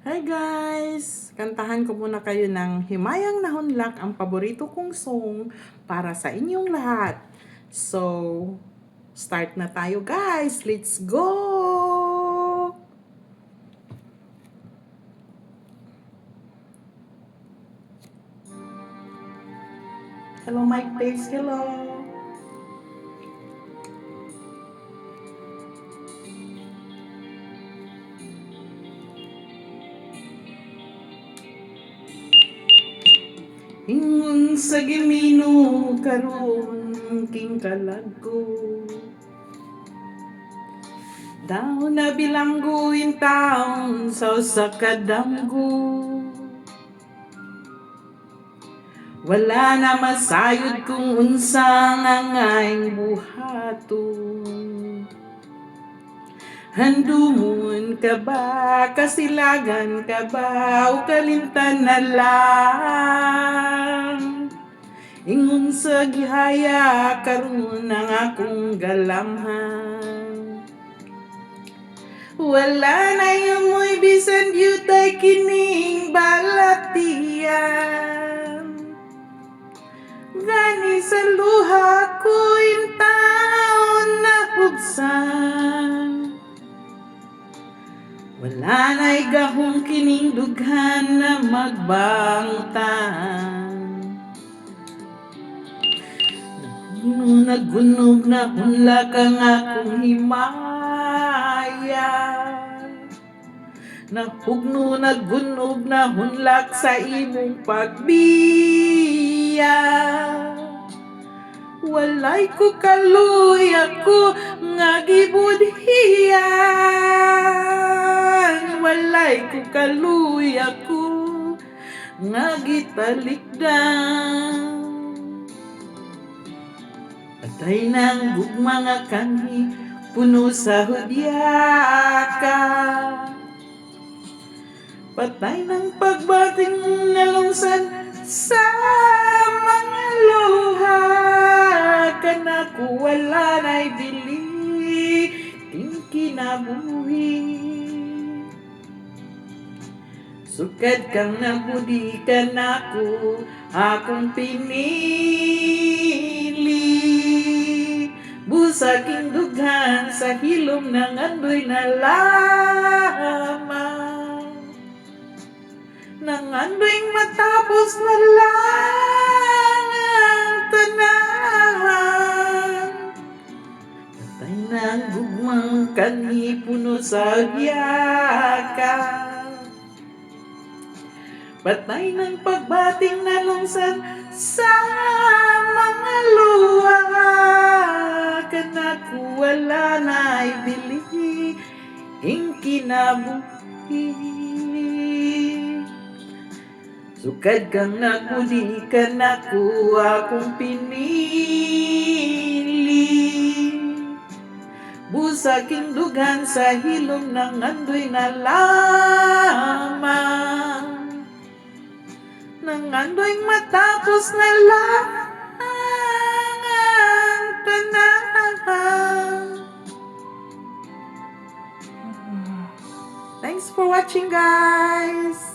Hi guys! Kantahan ko muna kayo ng Himayang Nahunlak, ang paborito kong song para sa inyong lahat. So, start na tayo guys! Let's go! Hello Mike Place, hello! Ingon sa Ginoo karon king kalagko, daw na bilanggo yung taon sa usa ka damgo. Wala na masayod kung unsa nangayong buhaton. Handumon ka ba, kasilagan ka ba, o kalimtan na lang? Ingon sa gihaya karon ang akong galamhan. Wala na yumoy bisan yutay kining balatian. Gani sa luha ko yung taon na hubsan. Wala na'y gahong kining dughan na magbangtan. Nagunog na hunlak ang akong himaya. Napugno nagunog na hunlak sa imong pagbiya. Walay ko kaluy ako nga gibudhiyan. Walay ko kaluy ako nga gitalikdan. Patay ng gugma nga kanhi puno sa hudyaka. Patay ng pagbating nalungsan sa mga luha. Kanako wala na'y bili ting kinabuhi. Sukad kang nabudi ka nako, akong pinili. Busaking dughan sa hilom ng andoy na lamang. Nang andoy matapos na lang ang tanan. Patay ng gugmang kanhi puno sa yaka. Patay ng pagbating na lungsan sa mga luha. Kanako wala na'y bili ing kinabuhi. Sukad kang nagmuli ka nako, akong pinili. Busaking dugan sa hilom ng andoy na lamang. Nang andoy matapos na lang ang tanan. Thanks for watching guys!